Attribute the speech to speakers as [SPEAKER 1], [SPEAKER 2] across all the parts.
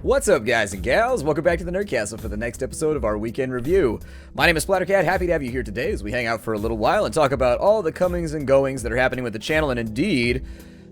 [SPEAKER 1] What's up, guys and gals? Welcome back to the Nerdcastle for the next episode of our weekend review. My name is Splattercat, happy to have you here today as we hang out for a little while and talk about all the comings and goings that are happening with the channel, and indeed,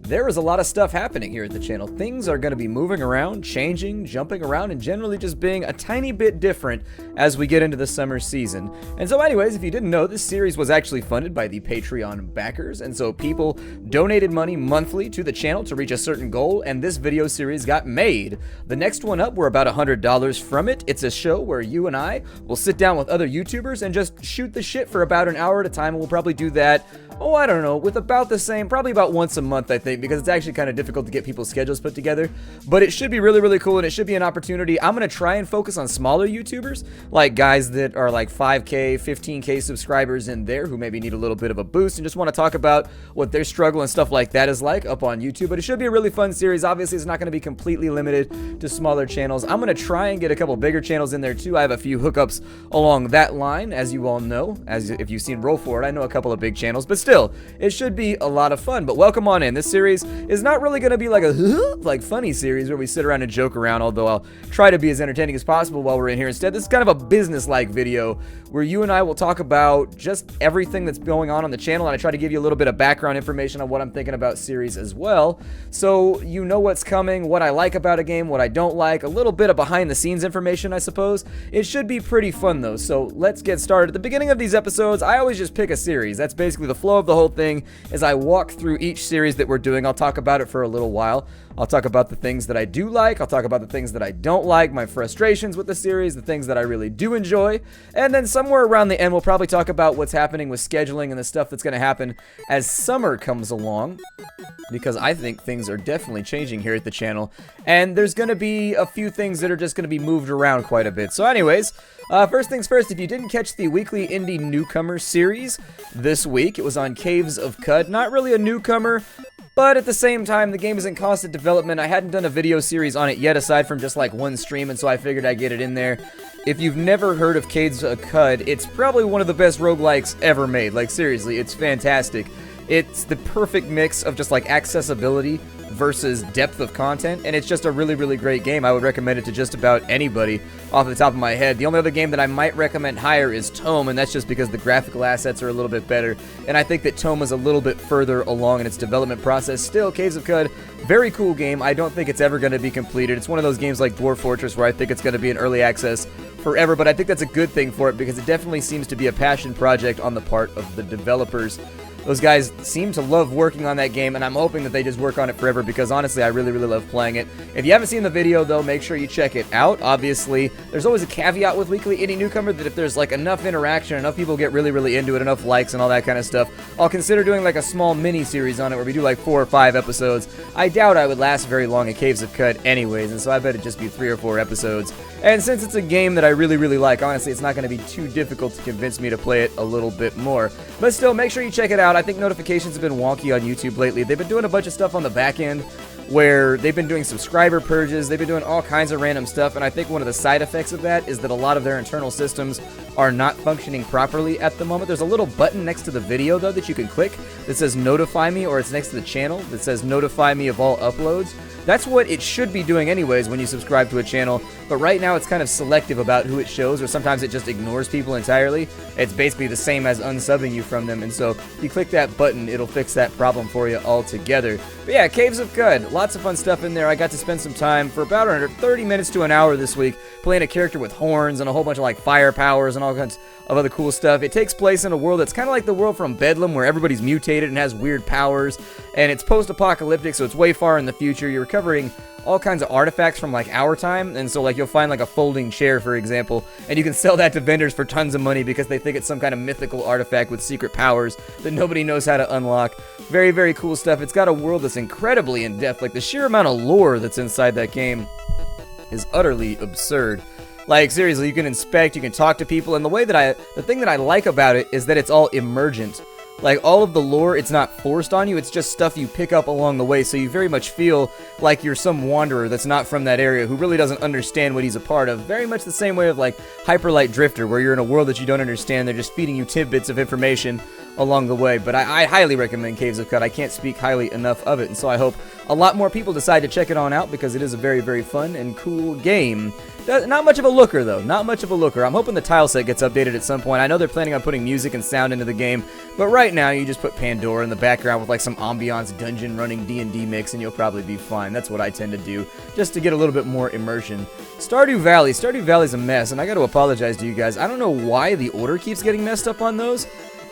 [SPEAKER 1] there is a lot of stuff happening here at the channel. Things are going to be moving around, changing, jumping around, and generally just being a tiny bit different as we get into the summer season. And so anyways, if you didn't know, this series was actually funded by the Patreon backers, and so people donated money monthly to the channel to reach a certain goal, and this video series got made. The next one up, we're about $100 from it. It's a show where you and I will sit down with other YouTubers and just shoot the shit for about an hour at a time, and we'll probably do that, I don't know, with about the same, probably about once a month, I think, because it's actually kind of difficult to get people's schedules put together. But it should be really, really cool, and it should be an opportunity. I'm going to try and focus on smaller YouTubers, like guys that are like 5K, 15K subscribers in there who maybe need a little bit of a boost and just want to talk about what their struggle and stuff like that is like up on YouTube. But it should be a really fun series. Obviously, it's not going to be completely limited to smaller channels. I'm going to try and get a couple bigger channels in there too. I have a few hookups along that line, as you all know. As if you've seen Roll For It, I know a couple of big channels, but still, it should be a lot of fun. But welcome on in. This series is not really going to be like a like funny series where we sit around and joke around, although I'll try to be as entertaining as possible while we're in here. Instead, this is kind of a business-like video where you and I will talk about just everything that's going on the channel, and I try to give you a little bit of background information on what I'm thinking about series as well, so you know what's coming, what I like about a game, what I don't like, a little bit of behind-the-scenes information, I suppose. It should be pretty fun, though, so let's get started. At the beginning of these episodes, I always just pick a series. That's basically the flow of the whole thing. As I walk through each series that we're doing, I'll talk about it for a little while. I'll talk about the things that I do like, I'll talk about the things that I don't like, my frustrations with the series, the things that I really do enjoy, and then somewhere around the end we'll probably talk about what's happening with scheduling and the stuff that's going to happen as summer comes along, because I think things are definitely changing here at the channel, and there's going to be a few things that are just going to be moved around quite a bit. So anyways, first things first, if you didn't catch the weekly indie newcomer series this week, it was on Caves of Qud. Not really a newcomer, but at the same time, the game is in constant development. I hadn't done a video series on it yet, aside from just like one stream, and so I figured I'd get it in there. If you've never heard of Caves of Qud, it's probably one of the best roguelikes ever made. Like, seriously, it's fantastic. It's the perfect mix of just like accessibility versus depth of content, and it's just a really, really great game. I would recommend it to just about anybody off the top of my head. The only other game that I might recommend higher is Tome, and that's just because the graphical assets are a little bit better, and I think that Tome is a little bit further along in its development process. Still, Caves of Qud, very cool game. I don't think it's ever going to be completed. It's one of those games like Dwarf Fortress where I think it's going to be in early access forever, but I think that's a good thing for it because it definitely seems to be a passion project on the part of the developers. Those guys seem to love working on that game, and I'm hoping that they just work on it forever because, honestly, I really, really love playing it. If you haven't seen the video, though, make sure you check it out. Obviously, there's always a caveat with Weekly Indie Newcomer that if there's, like, enough interaction, enough people get really, really into it, enough likes and all that kind of stuff, I'll consider doing, like, a small mini-series on it where we do, like, 4 or 5 episodes. I doubt I would last very long at Caves of Qud anyways, and so I bet it'd just be 3 or 4 episodes. And since it's a game that I really, really like, honestly, it's not going to be too difficult to convince me to play it a little bit more. But still, make sure you check it out. I think notifications have been wonky on YouTube lately. They've been doing a bunch of stuff on the back end where they've been doing subscriber purges, they've been doing all kinds of random stuff, and I think one of the side effects of that is that a lot of their internal systems are not functioning properly at the moment. There's a little button next to the video, though, that you can click that says notify me, or it's next to the channel that says notify me of all uploads. That's what it should be doing anyways when you subscribe to a channel, but right now it's kind of selective about who it shows, or sometimes it just ignores people entirely. It's basically the same as unsubbing you from them, and so if you click that button, it'll fix that problem for you altogether. But yeah, Caves of Qud, lots of fun stuff in there. I got to spend some time for about 30 minutes to an hour this week playing a character with horns and a whole bunch of like fire powers and all kinds of other cool stuff. It takes place in a world that's kind of like the world from Bedlam, where everybody's mutated and has weird powers, and it's post-apocalyptic, so it's way far in the future. You're recovering all kinds of artifacts from like our time, and so like you'll find like a folding chair, for example, and you can sell that to vendors for tons of money because they think it's some kind of mythical artifact with secret powers that nobody knows how to unlock. Very, very cool stuff. It's got a world that's incredibly in-depth. Like, the sheer amount of lore that's inside that game is utterly absurd. Like, seriously, you can inspect, you can talk to people, and the thing that I like about it is that it's all emergent. Like, all of the lore, it's not forced on you, it's just stuff you pick up along the way, so you very much feel like you're some wanderer that's not from that area who really doesn't understand what he's a part of. Very much the same way of, like, Hyper Light Drifter, where you're in a world that you don't understand, they're just feeding you tidbits of information along the way. But I highly recommend Caves of Qud. I can't speak highly enough of it, and so I hope a lot more people decide to check it on out because it is a very, very fun and cool game. Not much of a looker, though. Not much of a looker. I'm hoping the tile set gets updated at some point. I know they're planning on putting music and sound into the game, but right now you just put Pandora in the background with like some ambiance dungeon running D&D mix and you'll probably be fine. That's what I tend to do, just to get a little bit more immersion. Stardew Valley. Stardew Valley's a mess, and I got to apologize to you guys. I don't know why the order keeps getting messed up on those.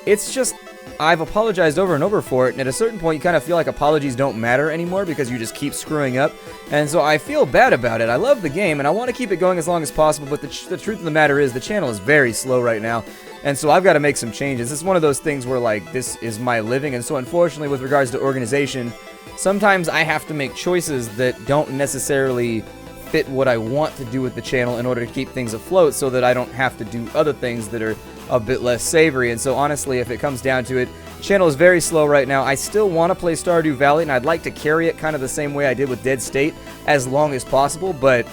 [SPEAKER 1] It's just, I've apologized over and over for it, and at a certain point you kind of feel like apologies don't matter anymore because you just keep screwing up, and so I feel bad about it. I love the game, and I want to keep it going as long as possible, but the truth of the matter is the channel is very slow right now, and so I've got to make some changes. This is one of those things where, like, this is my living, and so unfortunately with regards to organization, sometimes I have to make choices that don't necessarily fit what I want to do with the channel in order to keep things afloat so that I don't have to do other things that are a bit less savory. And so honestly, if it comes down to it, the channel is very slow right now. I still want to play Stardew Valley, and I'd like to carry it kind of the same way I did with Dead State as long as possible, but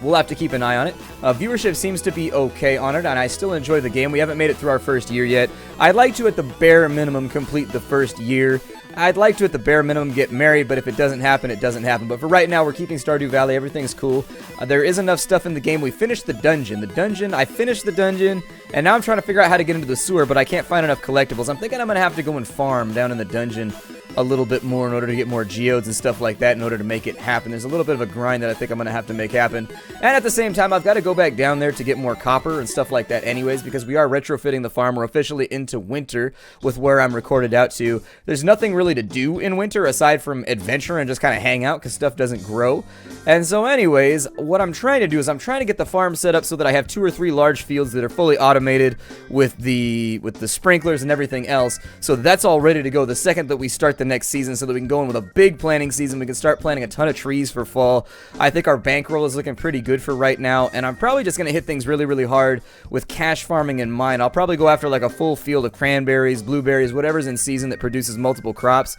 [SPEAKER 1] we'll have to keep an eye on it. Viewership seems to be okay on it, and I still enjoy the game. We haven't made it through our first year yet. I'd like to, at the bare minimum, complete the first year. I'd like to, at the bare minimum, get married, but if it doesn't happen, it doesn't happen. But for right now, we're keeping Stardew Valley. Everything's cool. There is enough stuff in the game. We finished the dungeon. I finished the dungeon, and now I'm trying to figure out how to get into the sewer, but I can't find enough collectibles. I'm thinking I'm going to have to go and farm down in the dungeon a little bit more in order to get more geodes and stuff like that in order to make it happen. There's a little bit of a grind that I think I'm going to have to make happen. And at the same time, I've got to go back down there to get more copper and stuff like that anyways, because we are retrofitting the farm. We're officially into winter with where I'm recorded out to. There's nothing really to do in winter aside from adventure and just kind of hang out because stuff doesn't grow. And so anyways, what I'm trying to do is I'm trying to get the farm set up so that I have 2 or 3 large fields that are fully automated with the sprinklers and everything else. So that's all ready to go the second that we start the next season, so that we can go in with a big planting season. We can start planting a ton of trees for fall. I think our bankroll is looking pretty good for right now, and I'm probably just going to hit things really, really hard with cash farming in mind. I'll probably go after like a full field of cranberries, blueberries, whatever's in season that produces multiple crops.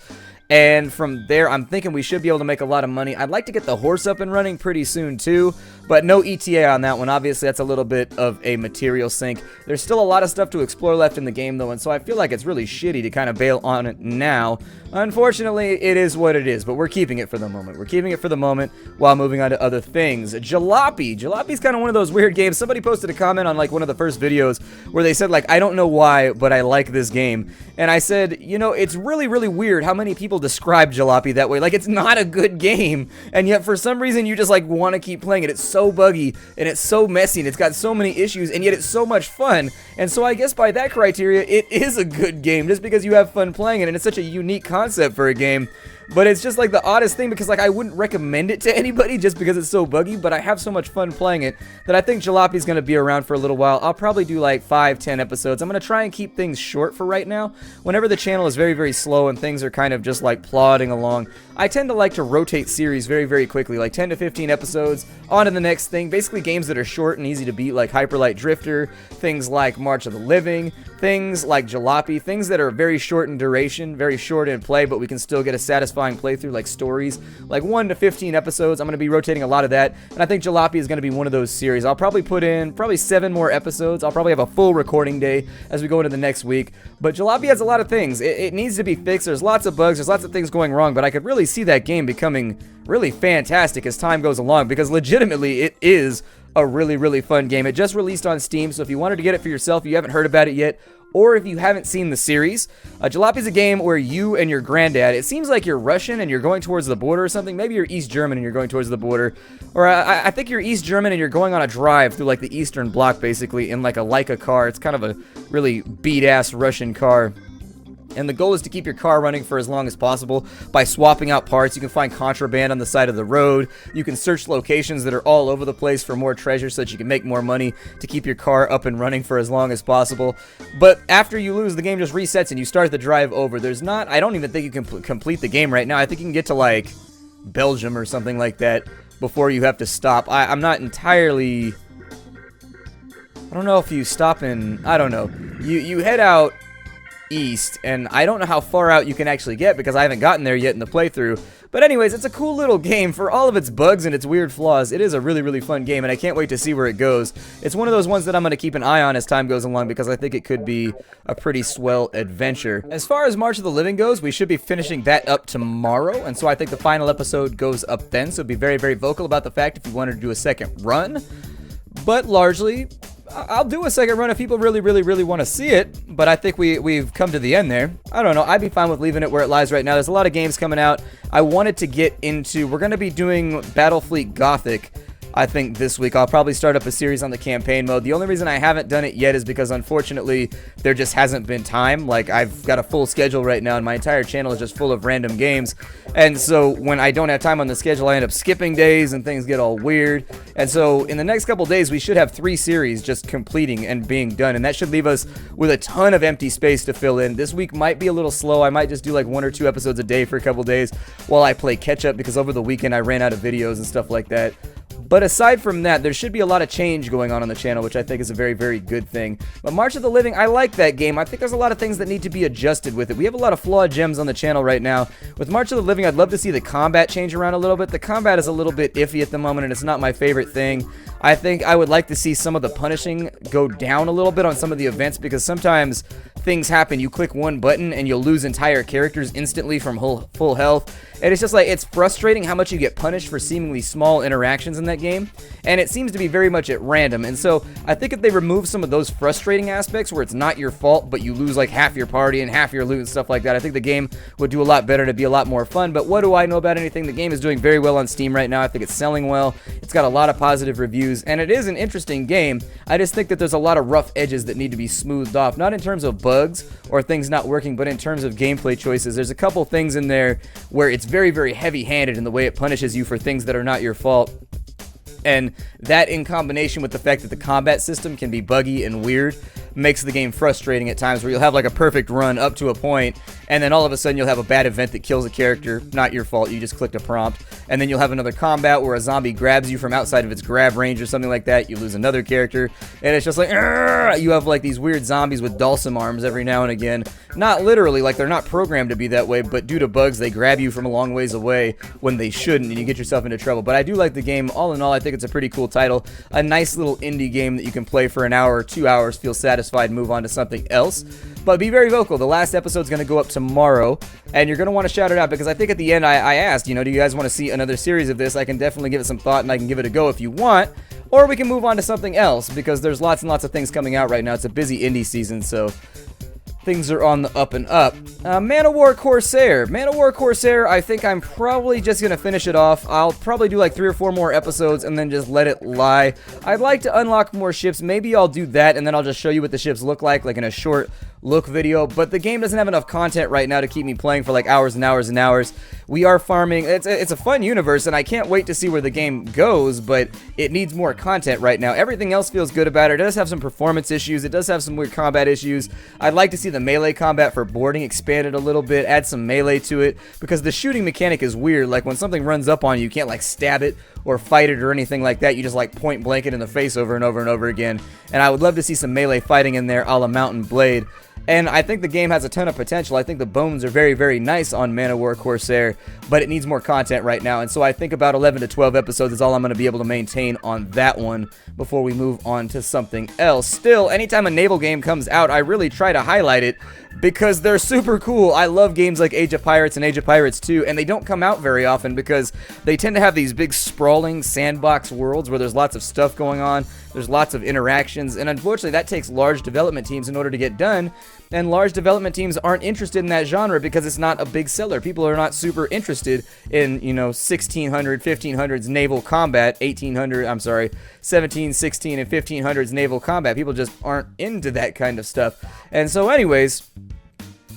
[SPEAKER 1] And from there, I'm thinking we should be able to make a lot of money. I'd like to get the horse up and running pretty soon too, but no ETA on that one. Obviously, that's a little bit of a material sink. There's still a lot of stuff to explore left in the game though, and so I feel like it's really shitty to kind of bail on it now. Unfortunately, it is what it is, but we're keeping it for the moment. We're keeping it for the moment while moving on to other things. Jalopy. Jalopy's kind of one of those weird games. Somebody posted a comment on like one of the first videos where they said like, I don't know why, but I like this game. And I said, you know, it's really, really weird how many people describe Jalopy that way. Like, it's not a good game, and yet for some reason you just like want to keep playing it. It's so buggy, and it's so messy, and it's got so many issues, and yet it's so much fun. And so I guess by that criteria, it is a good game, just because you have fun playing it, and it's such a unique concept for a game. But it's just like the oddest thing because like I wouldn't recommend it to anybody just because it's so buggy, but I have so much fun playing it that I think Jalopy's going to be around for a little while. I'll probably do like 5-10 episodes. I'm going to try and keep things short for right now. Whenever the channel is very, very slow and things are kind of just like plodding along, I tend to like to rotate series very, very quickly, like 10 to 15 episodes, on to the next thing. Basically games that are short and easy to beat, like Hyper Light Drifter, things like March of the Living, things like Jalopy, things that are very short in duration, very short in play, but we can still get a satisfying playthrough, like stories, like 1 to 15 episodes. I'm going to be rotating a lot of that, and I think Jalopy is going to be one of those series. I'll probably put in 7 more episodes. I'll probably have a full recording day as we go into the next week, but Jalopy has a lot of things. It needs to be fixed. There's lots of bugs. There's lots of things going wrong, but I could really see that game becoming really fantastic as time goes along, because legitimately it is a really, really fun game. It just released on Steam, so if you wanted to get it for yourself, you haven't heard about it yet, or if you haven't seen the series, Jalopy is a game where you and your granddad, it seems like you're Russian and you're going towards the border or something. Maybe you're East German and you're going towards the border. Or I think you're East German and you're going on a drive through like the Eastern Bloc, basically, in like a Leica car. It's kind of a really beat-ass Russian car. And the goal is to keep your car running for as long as possible by swapping out parts. You can find contraband on the side of the road. You can search locations that are all over the place for more treasure so that you can make more money to keep your car up and running for as long as possible. But after you lose, the game just resets and you start the drive over. I don't even think you can complete the game right now. I think you can get to like Belgium or something like that before you have to stop. I'm not entirely... I don't know if you stop in... I don't know. You head out east, and I don't know how far out you can actually get because I haven't gotten there yet in the playthrough. But anyways, it's a cool little game. For all of its bugs and its weird flaws, it is a really, really fun game, and I can't wait to see where it goes. It's one of those ones that I'm going to keep an eye on as time goes along because I think it could be a pretty swell adventure. As far as March of the Living goes, we should be finishing that up tomorrow, and so I think the final episode goes up then, so be very, very vocal about the fact if you wanted to do a second run. But largely, I'll do a second run if people really, really, really want to see it, but I think we've come to the end there. I don't know. I'd be fine with leaving it where it lies right now. There's a lot of games coming out. I wanted to get into... We're going to be doing Battlefleet Gothic, I think, this week. I'll probably start up a series on the campaign mode. The only reason I haven't done it yet is because, unfortunately, there just hasn't been time. Like, I've got a full schedule right now, and my entire channel is just full of random games. And so, when I don't have time on the schedule, I end up skipping days, and things get all weird. And so, in the next couple days, we should have 3 series just completing and being done, and that should leave us with a ton of empty space to fill in. This week might be a little slow. I might just do like 1 or 2 episodes a day for a couple days while I play catch-up, because over the weekend I ran out of videos and stuff like that. But aside from that, there should be a lot of change going on the channel, which I think is a very, very good thing. But March of the Living, I like that game. I think there's a lot of things that need to be adjusted with it. We have a lot of flawed gems on the channel right now. With March of the Living, I'd love to see the combat change around a little bit. The combat is a little bit iffy at the moment, and it's not my favorite thing. I think I would like to see some of the punishing go down a little bit on some of the events, because sometimes things happen. You click one button and you'll lose entire characters instantly from full health. And it's just like, it's frustrating how much you get punished for seemingly small interactions in that game. And it seems to be very much at random. And so I think if they remove some of those frustrating aspects where it's not your fault, but you lose like half your party and half your loot and stuff like that, I think the game would do a lot better to be a lot more fun. But what do I know about anything? The game is doing very well on Steam right now. I think it's selling well. It's got a lot of positive reviews, and it is an interesting game. I just think that there's a lot of rough edges that need to be smoothed off, not in terms of bugs or things not working, but in terms of gameplay choices. There's a couple things in there where it's very, very heavy-handed in the way it punishes you for things that are not your fault. And that, in combination with the fact that the combat system can be buggy and weird, makes the game frustrating at times, where you'll have like a perfect run up to a point, and then all of a sudden you'll have a bad event that kills a character, not your fault, you just clicked a prompt, and then you'll have another combat where a zombie grabs you from outside of its grab range or something like that, you lose another character, and it's just like, you have like these weird zombies with dulcim arms every now and again. Not literally, like they're not programmed to be that way, but due to bugs, they grab you from a long ways away when they shouldn't, and you get yourself into trouble. But I do like the game. All in all, I think it's a pretty cool title. A nice little indie game that you can play for an hour or 2 hours, feel satisfied, and move on to something else. But be very vocal. The last episode's going to go up tomorrow, and you're going to want to shout it out, because I think at the end I asked, you know, do you guys want to see another series of this? I can definitely give it some thought, and I can give it a go if you want. Or we can move on to something else, because there's lots and lots of things coming out right now. It's a busy indie season, so things are on the up and up. Man of War Corsair. Man of War Corsair, I think I'm probably just going to finish it off. I'll probably do like 3 or 4 more episodes and then just let it lie. I'd like to unlock more ships. Maybe I'll do that, and then I'll just show you what the ships look like in a short look video. But the game doesn't have enough content right now to keep me playing for like hours and hours and hours. We are farming. It's a fun universe, and I can't wait to see where the game goes, but it needs more content right now. Everything else feels good about it. It does have some performance issues. It does have some weird combat issues. I'd like to see the melee combat for boarding expanded a little bit, add some melee to it, because the shooting mechanic is weird. Like when something runs up on you, you can't like stab it or fight it or anything like that. You just like point blank it in the face over and over and over again. And I would love to see some melee fighting in there, a la Mountain Blade. And I think the game has a ton of potential. I think the bones are very, very nice on Man of War Corsair, but it needs more content right now. And so I think about 11 to 12 episodes is all I'm going to be able to maintain on that one before we move on to something else. Still, anytime a naval game comes out, I really try to highlight it, because they're super cool. I love games like Age of Pirates and Age of Pirates 2, and they don't come out very often because they tend to have these big sprawling sandbox worlds where there's lots of stuff going on, there's lots of interactions, and unfortunately that takes large development teams in order to get done, and large development teams aren't interested in that genre because it's not a big seller. People are not super interested in, you know, 1600, 1500s naval combat, 17, 16, and 1500s naval combat. People just aren't into that kind of stuff. And so anyways,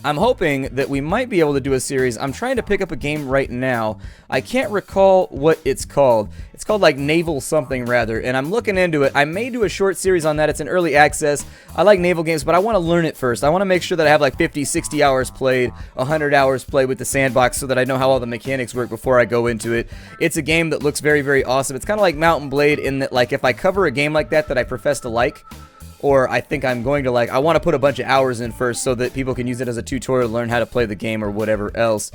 [SPEAKER 1] I'm hoping that we might be able to do a series. I'm trying to pick up a game right now. I can't recall what it's called. It's called like Naval something rather, and I'm looking into it. I may do a short series on that. It's in early access. I like naval games, but I want to learn it first. I want to make sure that I have like 50, 60 hours played, 100 hours played with the sandbox, so that I know how all the mechanics work before I go into it. It's a game that looks very, very awesome. It's kind of like Mountain Blade in that, like, if I cover a game like that I profess to like, or I think I'm going to like, I want to put a bunch of hours in first so that people can use it as a tutorial to learn how to play the game or whatever else.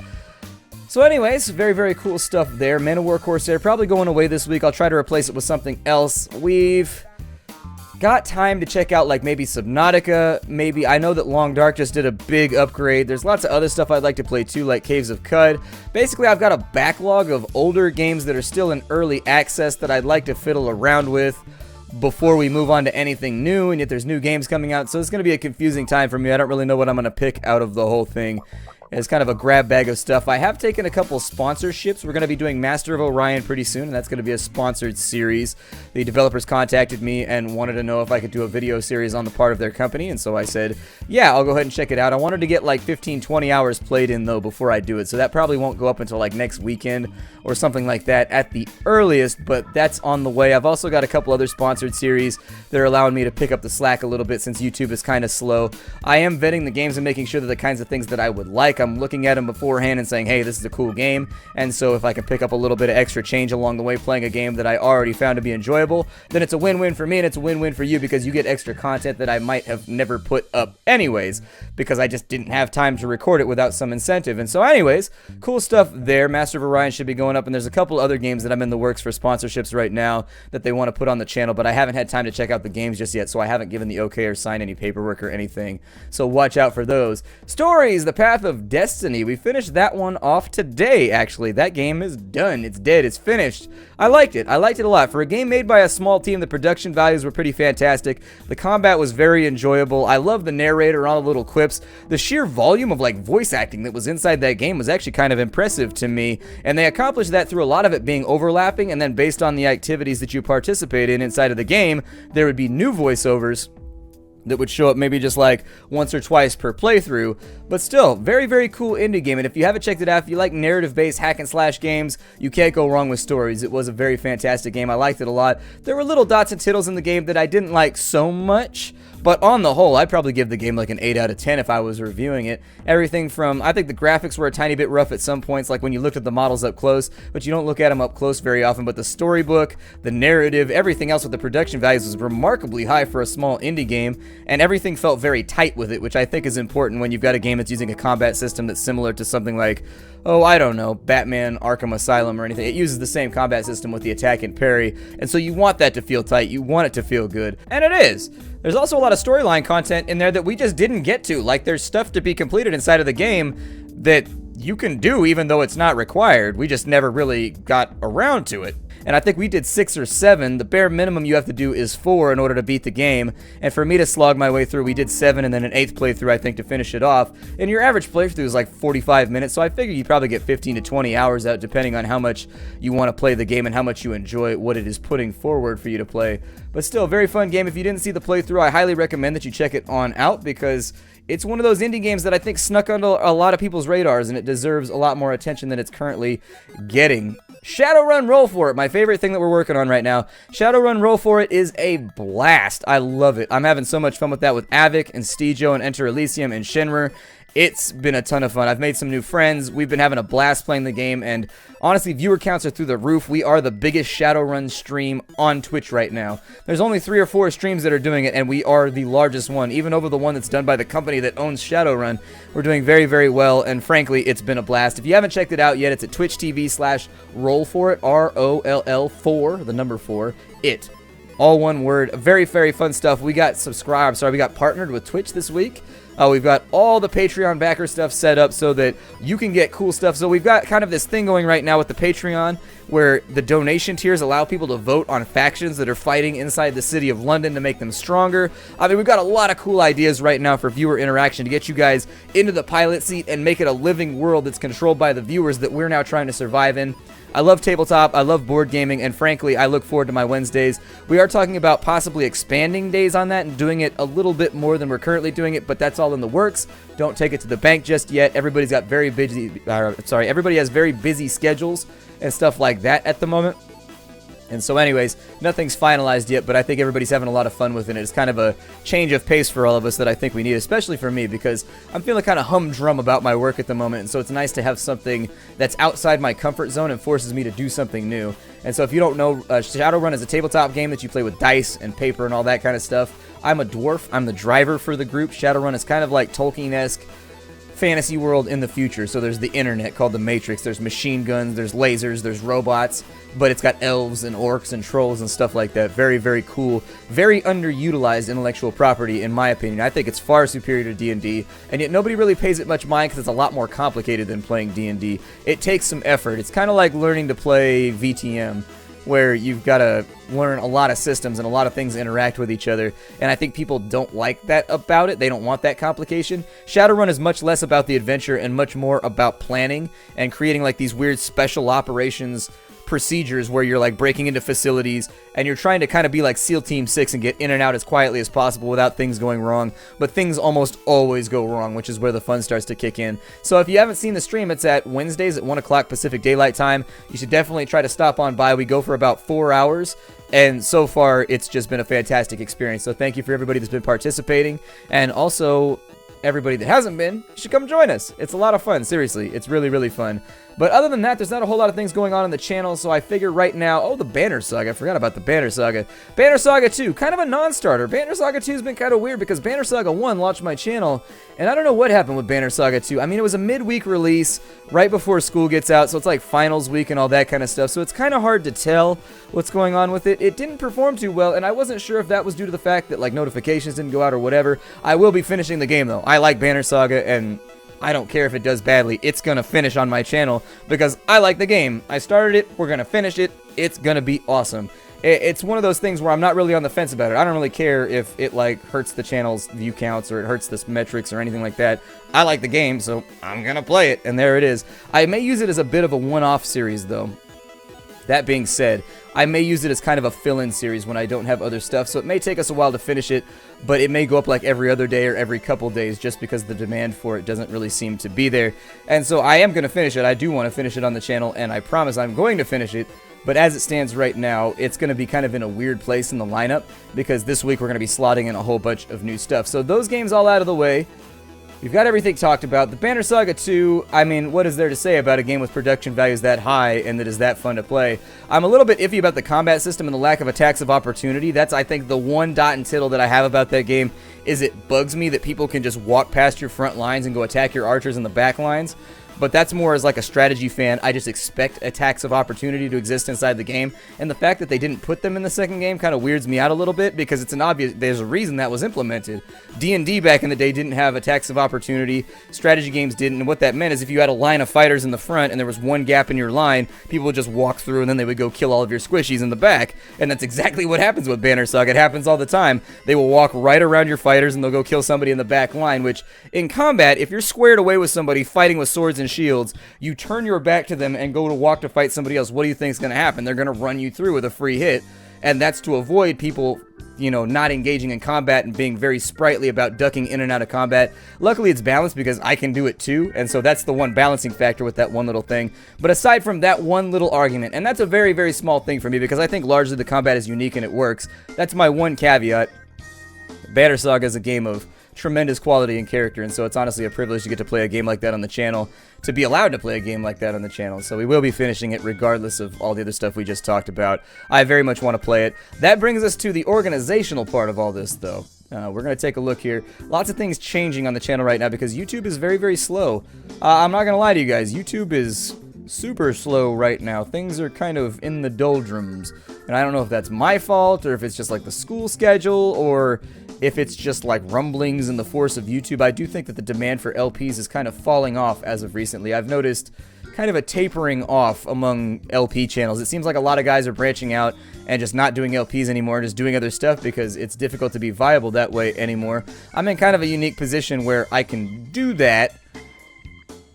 [SPEAKER 1] So anyways, very, very cool stuff there. Man-O-War Corsair probably going away this week. I'll try to replace it with something else. We've got time to check out like maybe Subnautica. Maybe, I know that Long Dark just did a big upgrade. There's lots of other stuff I'd like to play too, like Caves of Qud. Basically, I've got a backlog of older games that are still in early access that I'd like to fiddle around with before we move on to anything new, and yet there's new games coming out, so it's going to be a confusing time for me. I don't really know what I'm going to pick out of the whole thing. It's kind of a grab bag of stuff. I have taken a couple sponsorships. We're going to be doing Master of Orion pretty soon, and that's going to be a sponsored series. The developers contacted me and wanted to know if I could do a video series on the part of their company, and so I said, yeah, I'll go ahead and check it out. I wanted to get like 15-20 hours played in, though, before I do it, so that probably won't go up until like next weekend or something like that at the earliest, but that's on the way. I've also got a couple other sponsored series that are allowing me to pick up the slack a little bit since YouTube is kind of slow. I am vetting the games and making sure that the kinds of things that I would like, I'm looking at them beforehand and saying, hey, this is a cool game, and so if I can pick up a little bit of extra change along the way playing a game that I already found to be enjoyable, then it's a win-win for me and it's a win-win for you because you get extra content that I might have never put up anyways because I just didn't have time to record it without some incentive. And so anyways, cool stuff there. Master of Orion should be going up, and there's a couple other games that I'm in the works for sponsorships right now that they want to put on the channel, but I haven't had time to check out the games just yet, so I haven't given the okay or signed any paperwork or anything, so watch out for those. Stories, The Path of Destiny. We finished that one off today, actually. That game is done. It's dead. It's finished. I liked it. I liked it a lot. For a game made by a small team, the production values were pretty fantastic. The combat was very enjoyable. I love the narrator, all the little quips. The sheer volume of like voice acting that was inside that game was actually kind of impressive to me, and they accomplished that through a lot of it being overlapping, and then based on the activities that you participate in inside of the game, there would be new voiceovers that would show up maybe just like once or twice per playthrough, but still, very, very cool indie game. And if you haven't checked it out, if you like narrative-based hack-and-slash games, you can't go wrong with Stories. It was a very fantastic game. I liked it a lot. There were little dots and tittles in the game that I didn't like so much, but on the whole, I'd probably give the game like an 8 out of 10 if I was reviewing it. Everything from, I think the graphics were a tiny bit rough at some points, like when you looked at the models up close, but you don't look at them up close very often, but the storybook, the narrative, everything else with the production values was remarkably high for a small indie game, and everything felt very tight with it, which I think is important when you've got a game that's using a combat system that's similar to something like, oh, I don't know, Batman Arkham Asylum or anything. It uses the same combat system with the attack and parry, and so you want that to feel tight, you want it to feel good, and it is. There's also a lot of storyline content in there that we just didn't get to, like there's stuff to be completed inside of the game that you can do even though it's not required. We just never really got around to it. And I think we did 6 or 7. The bare minimum you have to do is 4 in order to beat the game. And for me to slog my way through, we did 7 and then an 8th playthrough, I think, to finish it off. And your average playthrough is like 45 minutes, so I figure you probably get 15 to 20 hours out depending on how much you want to play the game and how much you enjoy what it is putting forward for you to play. But still, very fun game. If you didn't see the playthrough, I highly recommend that you check it on out because it's one of those indie games that I think snuck under a lot of people's radars, and it deserves a lot more attention than it's currently getting. Shadowrun Roll For It, my favorite thing that we're working on right now. Shadowrun Roll For It is a blast. I love it. I'm having so much fun with that with Avik and Steejo and Enter Elysium and Shinra. It's been a ton of fun. I've made some new friends. We've been having a blast playing the game, and honestly, viewer counts are through the roof. We are the biggest Shadowrun stream on Twitch right now. There's only 3 or 4 streams that are doing it, and we are the largest one, even over the one that's done by the company that owns Shadowrun. We're doing very, very well, and frankly, it's been a blast. If you haven't checked it out yet, it's at twitch.tv/rollforit, ROLL4, the number 4, it. All one word. Very, very fun stuff. We got we got partnered with Twitch this week. We've got all the Patreon backer stuff set up so that you can get cool stuff. So we've got kind of this thing going right now with the Patreon where the donation tiers allow people to vote on factions that are fighting inside the city of London to make them stronger. I mean, we've got a lot of cool ideas right now for viewer interaction to get you guys into the pilot seat and make it a living world that's controlled by the viewers that we're now trying to survive in. I love tabletop, I love board gaming, and frankly, I look forward to my Wednesdays. We are talking about possibly expanding days on that and doing it a little bit more than we're currently doing it, but that's all in the works. Don't take it to the bank just yet. Everybody has very busy schedules and stuff like that at the moment. And so anyways, nothing's finalized yet, but I think everybody's having a lot of fun with it. It's kind of a change of pace for all of us that I think we need, especially for me, because I'm feeling kind of humdrum about my work at the moment, and so it's nice to have something that's outside my comfort zone and forces me to do something new. And so if you don't know, Shadowrun is a tabletop game that you play with dice and paper and all that kind of stuff. I'm a dwarf. I'm the driver for the group. Shadowrun is kind of like Tolkien-esque fantasy world in the future. So there's the internet called the Matrix, there's machine guns, there's lasers, there's robots, but it's got elves and orcs and trolls and stuff like that. Very, very cool, very underutilized intellectual property in my opinion. I think it's far superior to D&D, and yet nobody really pays it much mind because it's a lot more complicated than playing D&D. It takes some effort. It's kind of like learning to play VTM, where you've got to learn a lot of systems and a lot of things interact with each other, and I think people don't like that about it. They don't want that complication. Shadowrun is much less about the adventure and much more about planning and creating like these weird special operations procedures where you're like breaking into facilities and you're trying to kind of be like SEAL Team 6 and get in and out as quietly as possible without things going wrong, but things almost always go wrong, which is where the fun starts to kick in. So if you haven't seen the stream, it's at Wednesdays at 1 o'clock Pacific Daylight Time. You should definitely try to stop on by. We go for about 4 hours, and so far it's just been a fantastic experience. So thank you for everybody that's been participating, and also everybody that hasn't been, you should come join us. It's a lot of fun, seriously. It's really, really fun. But other than that, there's not a whole lot of things going on the channel, so I figure right now... Oh, the Banner Saga. I forgot about the Banner Saga. Banner Saga 2, kind of a non-starter. Banner Saga 2 has been kind of weird because Banner Saga 1 launched my channel, and I don't know what happened with Banner Saga 2. I mean, it was a midweek release right before school gets out, so it's like finals week and all that kind of stuff, so it's kind of hard to tell what's going on with it. It didn't perform too well, and I wasn't sure if that was due to the fact that, like, notifications didn't go out or whatever. I will be finishing the game, though. I like Banner Saga, and I don't care if it does badly. It's going to finish on my channel because I like the game. I started it. We're going to finish it. It's going to be awesome. It's one of those things where I'm not really on the fence about it. I don't really care if it, like, hurts the channel's view counts or it hurts the metrics or anything like that. I like the game, so I'm going to play it, and there it is. I may use it as a bit of a one-off series, though. That being said, I may use it as kind of a fill-in series when I don't have other stuff, so it may take us a while to finish it, but it may go up like every other day or every couple days just because the demand for it doesn't really seem to be there. And so I am going to finish it. I do want to finish it on the channel, and I promise I'm going to finish it, but as it stands right now, it's going to be kind of in a weird place in the lineup because this week we're going to be slotting in a whole bunch of new stuff. So those games all out of the way. We've got everything talked about. The Banner Saga 2, I mean, what is there to say about a game with production values that high and that is that fun to play? I'm a little bit iffy about the combat system and the lack of attacks of opportunity. That's, I think, the one dot and tittle that I have about that game is it bugs me that people can just walk past your front lines and go attack your archers in the back lines. But that's more as like a strategy fan. I just expect attacks of opportunity to exist inside the game, and the fact that they didn't put them in the second game kind of weirds me out a little bit because it's an obvious, there's a reason that was implemented. D&D back in the day didn't have attacks of opportunity, strategy games didn't, and what that meant is if you had a line of fighters in the front and there was one gap in your line, people would just walk through and then they would go kill all of your squishies in the back, and that's exactly what happens with Banner Saga. It happens all the time. They will walk right around your fighters and they'll go kill somebody in the back line, which in combat, if you're squared away with somebody fighting with swords and shields, you turn your back to them and go to walk to fight somebody else. What do you think is going to happen? They're going to run you through with a free hit, and that's to avoid people, you know, not engaging in combat and being very sprightly about ducking in and out of combat. Luckily, it's balanced because I can do it too, and so that's the one balancing factor with that one little thing. But aside from that one little argument, and that's a very, very small thing for me because I think largely the combat is unique and it works. That's my one caveat. Banner Saga is a game of tremendous quality and character, and so it's honestly a privilege to get to play a game like that on the channel, to be allowed to play a game like that on the channel. So we will be finishing it regardless of all the other stuff we just talked about. I very much want to play it. That brings us to the organizational part of all this, though. We're going to take a look here. Lots of things changing on the channel right now because YouTube is very, very slow. I'm not going to lie to you guys. YouTube is super slow right now. Things are kind of in the doldrums. And I don't know if that's my fault or if it's just like the school schedule or if it's just like rumblings in the force of YouTube. I do think that the demand for LPs is kind of falling off as of recently. I've noticed kind of a tapering off among LP channels. It seems like a lot of guys are branching out and just not doing LPs anymore and just doing other stuff because it's difficult to be viable that way anymore. I'm in kind of a unique position where I can do that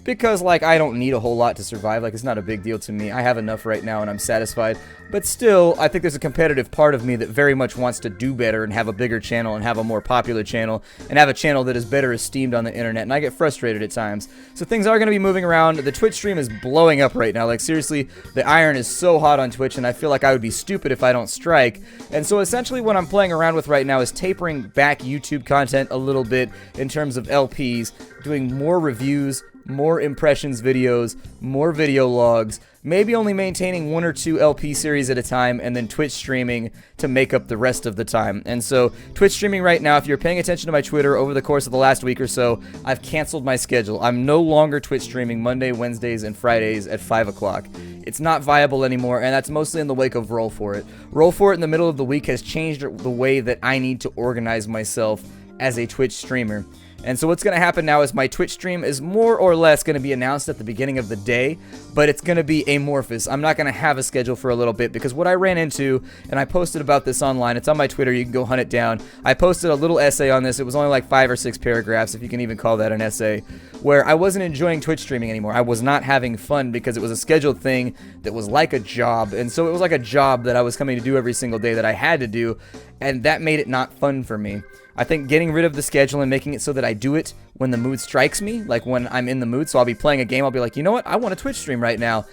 [SPEAKER 1] because, like, I don't need a whole lot to survive. Like, it's not a big deal to me. I have enough right now and I'm satisfied. But still, I think there's a competitive part of me that very much wants to do better and have a bigger channel and have a more popular channel and have a channel that is better esteemed on the internet, and I get frustrated at times. So things are going to be moving around. The Twitch stream is blowing up right now. Like, seriously, the iron is so hot on Twitch, and I feel like I would be stupid if I don't strike. And so essentially what I'm playing around with right now is tapering back YouTube content a little bit in terms of LPs, doing more reviews, more impressions videos, more video logs, maybe only maintaining 1 or 2 LP series at a time, and then Twitch streaming to make up the rest of the time. And so Twitch streaming right now, if you're paying attention to my Twitter over the course of the last week or so, I've canceled my schedule. I'm no longer Twitch streaming Monday, Wednesdays, and Fridays at 5 o'clock. It's not viable anymore, and that's mostly in the wake of Roll For It. Roll For It in the middle of the week has changed the way that I need to organize myself as a Twitch streamer. And so what's going to happen now is my Twitch stream is more or less going to be announced at the beginning of the day, but it's going to be amorphous. I'm not going to have a schedule for a little bit, because what I ran into, and I posted about this online, it's on my Twitter, you can go hunt it down. I posted a little essay on this. It was only like 5 or 6 paragraphs, if you can even call that an essay, where I wasn't enjoying Twitch streaming anymore. I was not having fun because it was a scheduled thing that was like a job, and so it was like a job that I was coming to do every single day that I had to do, and that made it not fun for me. I think getting rid of the schedule and making it so that I do it when the mood strikes me, like when I'm in the mood, so I'll be playing a game, I'll be like, you know what, I want a Twitch stream right now.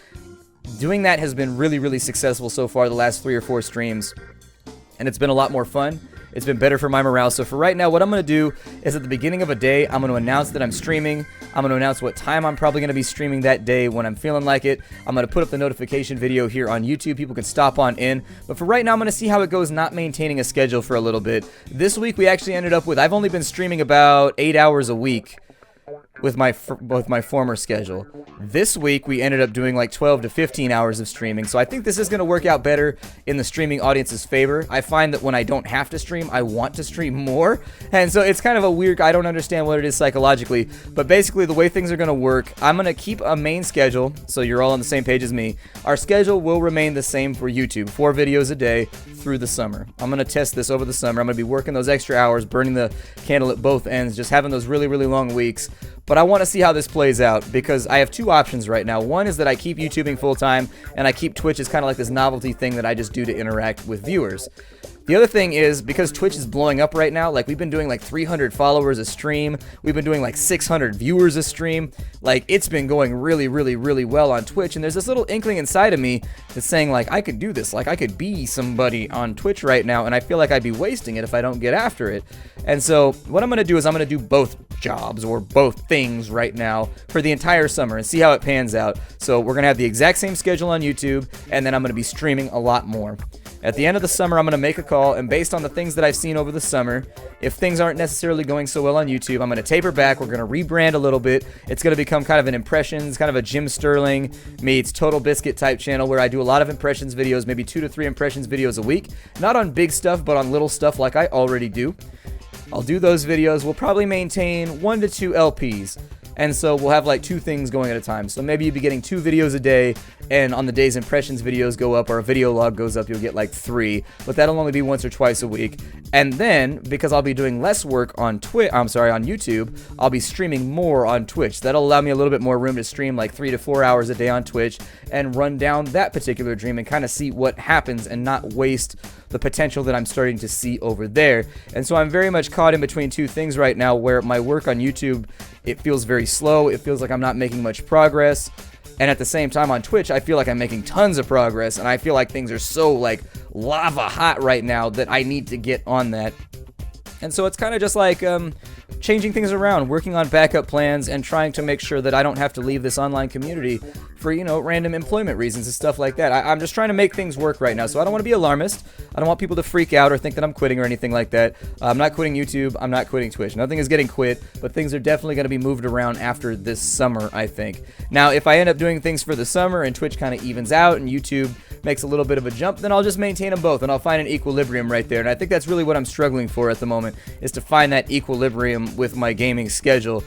[SPEAKER 1] Doing that has been really, really successful so far the last 3 or 4 streams, and it's been a lot more fun. It's been better for my morale. So for right now, what I'm going to do is at the beginning of a day, I'm going to announce that I'm streaming. I'm going to announce what time I'm probably going to be streaming that day when I'm feeling like it. I'm going to put up the notification video here on YouTube. People can stop on in. But for right now, I'm going to see how it goes not maintaining a schedule for a little bit. This week, we actually ended up with, I've only been streaming about 8 hours a week with my former schedule. This week, we ended up doing like 12 to 15 hours of streaming, so I think this is going to work out better in the streaming audience's favor. I find that when I don't have to stream, I want to stream more, and so it's kind of a weird, I don't understand what it is psychologically, but basically the way things are going to work, I'm going to keep a main schedule, so you're all on the same page as me. Our schedule will remain the same for YouTube, 4 videos a day through the summer. I'm going to test this over the summer. I'm going to be working those extra hours, burning the candle at both ends, just having those really, really long weeks. But I want to see how this plays out, because I have 2 options right now. One is that I keep YouTubing full-time, and I keep Twitch as kind of like this novelty thing that I just do to interact with viewers. The other thing is, because Twitch is blowing up right now, like, we've been doing like 300 followers a stream, we've been doing like 600 viewers a stream, like, it's been going really, really, really well on Twitch, and there's this little inkling inside of me that's saying, like, I could do this, like, I could be somebody on Twitch right now, and I feel like I'd be wasting it if I don't get after it. And so, what I'm going to do is I'm going to do both jobs, or both things right now, for the entire summer, and see how it pans out. So, we're going to have the exact same schedule on YouTube, and then I'm going to be streaming a lot more. At the end of the summer, I'm going to make a call, and based on the things that I've seen over the summer, if things aren't necessarily going so well on YouTube, I'm going to taper back, we're going to rebrand a little bit, it's going to become kind of an impressions, kind of a Jim Sterling meets Total Biscuit type channel, where I do a lot of impressions videos, maybe 2 to 3 impressions videos a week, not on big stuff, but on little stuff like I already do. I'll do those videos, we'll probably maintain 1 to 2 LPs. And so we'll have like 2 things going at a time. So maybe you'll be getting 2 videos a day, and on the days impressions videos go up or a video log goes up, you'll get like 3. But that'll only be once or twice a week. And then, because I'll be doing less work on on YouTube, I'll be streaming more on Twitch. That'll allow me a little bit more room to stream like 3 to 4 hours a day on Twitch and run down that particular dream and kind of see what happens and not waste the potential that I'm starting to see over there. And so I'm very much caught in between 2 things right now, where my work on YouTube, it feels very slow, it feels like I'm not making much progress, and at the same time on Twitch, I feel like I'm making tons of progress, and I feel like things are so like lava hot right now that I need to get on that. And so it's kind of just like changing things around, working on backup plans, and trying to make sure that I don't have to leave this online community for, you know, random employment reasons and stuff like that. I'm just trying to make things work right now, so I don't want to be alarmist. I don't want people to freak out or think that I'm quitting or anything like that. I'm not quitting YouTube. I'm not quitting Twitch. Nothing is getting quit, but things are definitely going to be moved around after this summer, I think. Now, if I end up doing things for the summer and Twitch kind of evens out and YouTube makes a little bit of a jump, then I'll just maintain them both, and I'll find an equilibrium right there. And I think that's really what I'm struggling for at the moment, is to find that equilibrium with my gaming schedule.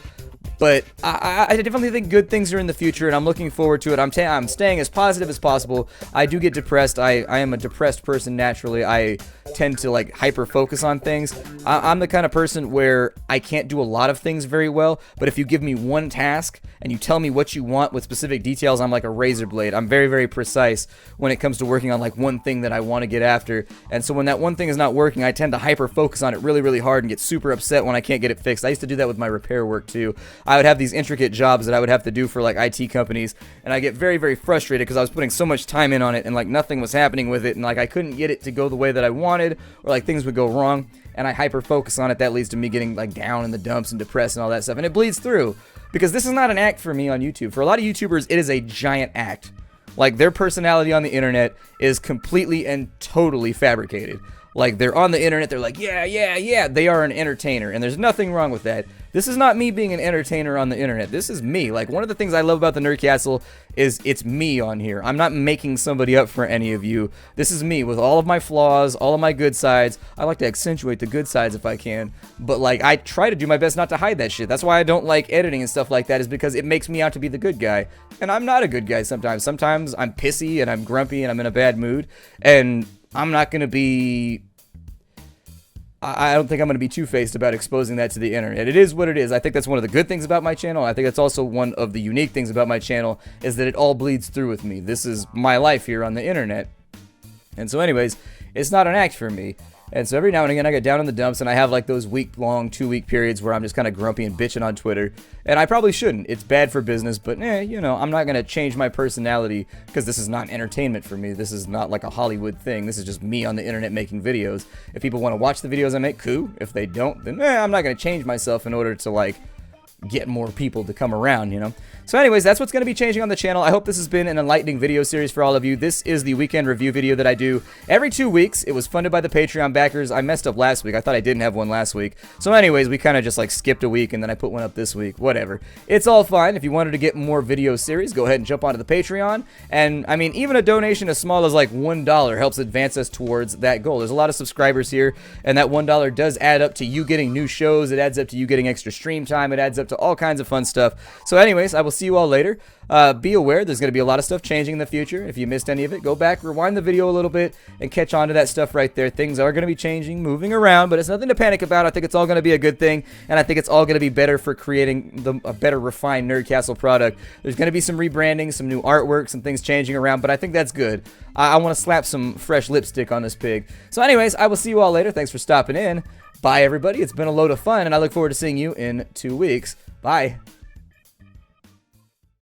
[SPEAKER 1] But I definitely think good things are in the future, and I'm looking forward to it. I'm staying as positive as possible. I do get depressed. I am a depressed person naturally. I tend to like hyper focus on things. I'm the kind of person where I can't do a lot of things very well, but if you give me one task and you tell me what you want with specific details, I'm like a razor blade. I'm very, very precise when it comes to working on like one thing that I want to get after. And so when that one thing is not working, I tend to hyper focus on it really, really hard and get super upset when I can't get it fixed. I used to do that with my repair work too. I would have these intricate jobs that I would have to do for like IT companies, and I get very, very frustrated because I was putting so much time in on it and like nothing was happening with it, and like I couldn't get it to go the way that I wanted, or like things would go wrong, and I hyper focus on it. That leads to me getting like down in the dumps and depressed and all that stuff, and it bleeds through because this is not an act for me on YouTube. For a lot of YouTubers, it is a giant act. Like their personality on the internet is completely and totally fabricated. Like they're on the internet, they're like, yeah, they are an entertainer, and there's nothing wrong with that. This is not me being an entertainer on the internet. This is me. Like one of the things I love about the Nerdcastle is it's me on here. I'm not making somebody up for any of you. This is me with all of my flaws, all of my good sides. I like to accentuate the good sides if I can, but like I try to do my best not to hide that shit. That's why I don't like editing and stuff like that, is because it makes me out to be the good guy, and I'm not a good guy sometimes. Sometimes I'm pissy and I'm grumpy and I'm in a bad mood, and I'm not going to be... I don't think I'm going to be two-faced about exposing that to the internet. It is what it is. I think that's one of the good things about my channel. I think that's also one of the unique things about my channel, is that it all bleeds through with me. This is my life here on the internet. And so anyways, it's not an act for me. And so every now and again I get down in the dumps, and I have like those week-long, 2-week periods where I'm just kind of grumpy and bitching on Twitter. And I probably shouldn't. It's bad for business, but you know, I'm not going to change my personality because this is not entertainment for me. This is not like a Hollywood thing. This is just me on the internet making videos. If people want to watch the videos I make, cool. If they don't, then I'm not going to change myself in order to like get more people to come around, you know? So anyways, that's what's going to be changing on the channel. I hope this has been an enlightening video series for all of you. This is the weekend review video that I do every 2 weeks. It was funded by the Patreon backers. I messed up last week. I thought I didn't have one last week. So anyways, we kind of just like skipped a week, and then I put one up this week. Whatever. It's all fine. If you wanted to get more video series, go ahead and jump onto the Patreon. And I mean, even a donation as small as like $1 helps advance us towards that goal. There's a lot of subscribers here, and that $1 does add up to you getting new shows. It adds up to you getting extra stream time. It adds up to all kinds of fun stuff. So anyways, I will see you all later. Be aware, there's going to be a lot of stuff changing in the future. If you missed any of it, go back, rewind the video a little bit, and catch on to that stuff right there. Things are going to be changing, moving around, but it's nothing to panic about. I think it's all going to be a good thing, and I think it's all going to be better for creating a better refined Nerdcastle product. There's going to be some rebranding, some new artwork, some things changing around, but I think that's good. I want to slap some fresh lipstick on this pig. So anyways, I will see you all later. Thanks for stopping in. Bye, everybody. It's been a load of fun, and I look forward to seeing you in 2 weeks. Bye.